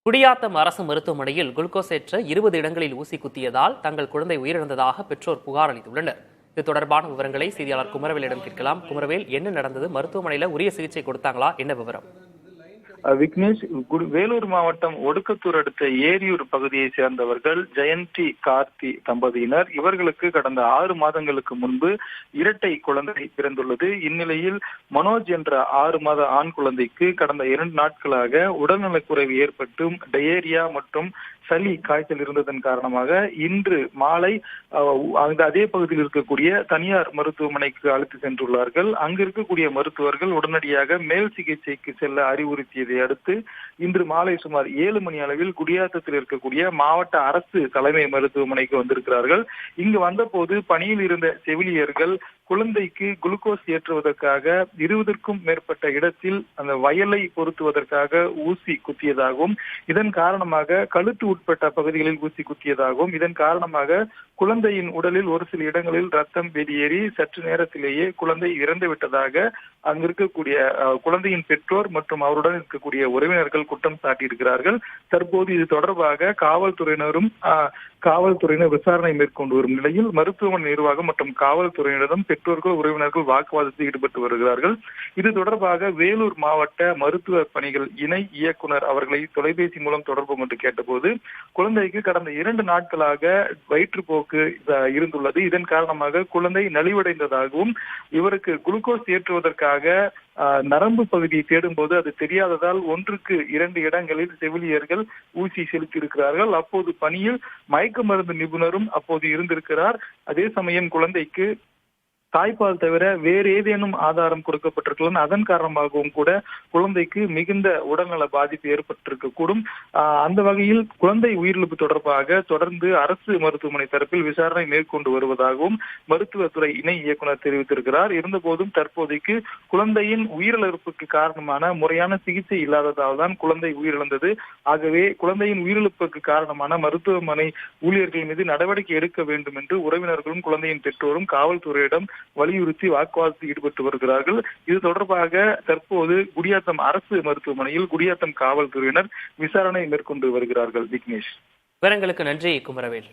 குடியாத்தம் அரசு மருத்துவமனையில் குளுக்கோஸ் ஏற்ற 20 இடங்களில் ஊசி குத்தியதால் தங்கள் குழந்தை உயிரிழந்ததாக பெற்றோர் புகார் அளித்துள்ளனர். இது தொடர்பான விவரங்களை செய்தியாளர் குமரவேலிடம் கேட்கலாம். குமரவேல், என்ன நடந்தது? மருத்துவமனையில உரிய சிகிச்சை கொடுத்தாங்களா? என்ன விவரம்? விக்னேஷ், வேலூர் மாவட்டம் ஒடுக்கத்தூர் அடுத்த ஏரியூர் பகுதியை சேர்ந்தவர்கள் ஜெயந்தி கார்த்தி தம்பதியினர். இவர்களுக்கு கடந்த 6 மாதங்களுக்கு முன்பு இரட்டை குழந்தை பிறந்துள்ளது. இந்நிலையில் மனோஜ் என்ற 6 மாத ஆண் குழந்தைக்கு கடந்த 2 நாட்களாக உடல்நலக்குறைவு ஏற்பட்டும் டயேரியா மற்றும் சளி காய்ச்சல் இருந்ததன் காரணமாக இன்று மாலை அதே பகுதியில் இருக்கக்கூடிய தனியார் மருத்துவமனைக்கு அழைத்து சென்றுள்ளார்கள். அங்கு இருக்கக்கூடிய மருத்துவர்கள் உடனடியாக மேல் சிகிச்சைக்கு செல்ல அறிவுறுத்தியதை அடுத்து இன்று மாலை சுமார் 7 மணி அளவில் குடியாத்தத்தில் இருக்கக்கூடிய மாவட்ட அரசு தலைமை மருத்துவமனைக்கு வந்திருக்கிறார்கள். இங்கு வந்தபோது பணியில் இருந்த செவிலியர்கள் குழந்தைக்கு குளுக்கோஸ் ஏற்றுவதற்காக 20க்கும் மேற்பட்ட இடத்தில் அந்த வயலை பொருத்துவதற்காக ஊசி குத்தியதாகவும், இதன் காரணமாக கழுத்து உட்பட்ட பகுதிகளில் ஊசி குத்தியதாகவும், இதன் காரணமாக குழந்தையின் உடலில் ஒரு சில இடங்களில் ரத்தம் வெளியேறி சற்று நேரத்திலேயே குழந்தை இறந்து விட்டதாக அங்கு இருக்கக்கூடிய குழந்தையின் பெற்றோர் மற்றும் அவருடன் இருக்கக்கூடிய உறவினர்கள் குற்றம் சாட்டியிருக்கிறார்கள். தற்போது இது தொடர்பாக காவல்துறையினர் விசாரணை மேற்கொண்டு வரும் நிலையில் மருத்துவமனை நிர்வாகம் மற்றும் காவல்துறையினரிடம் பெற்றோர்கள் உறவினர்கள் வாக்குவாதத்தில் ஈடுபட்டு வருகிறார்கள். இது தொடர்பாக வேலூர் மாவட்ட மருத்துவ பணிகள் இணை இயக்குனர் அவர்களை தொலைபேசி மூலம் தொடர்பு கொண்டு கேட்டபோது குழந்தைக்கு கடந்த 2 நாட்களாக வயிற்றுப்போக்கு இருந்துள்ளது. இதன் காரணமாக குழந்தை நலிவடைந்ததாகவும், இவருக்கு குளுக்கோஸ் ஏற்றுவதற்காக நரம்பு பகுதியை தேடும் போது அது தெரியாததால் 1க்கு 2 இடங்களில் செவிலியர்கள் ஊசி செலுத்தியிருக்கிறார்கள். அப்போது பணியில் மயக்க மருந்து நிபுணரும் அப்போது இருந்திருக்கிறார். அதே சமயம் குழந்தைக்கு தாய்ப்பால் தவிர வேறு ஏதேனும் ஆதாரம் கொடுக்கப்பட்டிருக்கலாம். அதன் காரணமாகவும் கூட குழந்தைக்கு மிகுந்த உடல்நல பாதிப்பு ஏற்பட்டிருக்க கூடும். அந்த வகையில் குழந்தை உயிரிழப்பு தொடர்பாக தொடர்ந்து அரசு மருத்துவமனை தரப்பில் விசாரணை மேற்கொண்டு வருவதாகவும் மருத்துவத்துறை இணை இயக்குனர் தெரிவித்திருக்கிறார். இருந்தபோதும் தற்போதைக்கு குழந்தையின் உயிரிழப்புக்கு காரணமான முறையான சிகிச்சை இல்லாததால் தான் குழந்தை உயிரிழந்தது. ஆகவே குழந்தையின் உயிரிழப்புக்கு காரணமான மருத்துவமனை ஊழியர்கள் மீது நடவடிக்கை எடுக்க வேண்டும் என்று உறவினர்களும் குழந்தையின் பெற்றோரும் காவல்துறையிடம் வலியுறுத்தி வாக்குவாதத்தில் ஈடுபட்டு வருகிறார்கள். இது தொடர்பாக தற்போது குடியாத்தம் அரசு மருத்துவமனையில் குடியாத்தம் காவல்துறையினர் விசாரணை மேற்கொண்டு வருகிறார்கள். விக்னேஷ், விவரங்களுக்கு நன்றி குமரவேல்.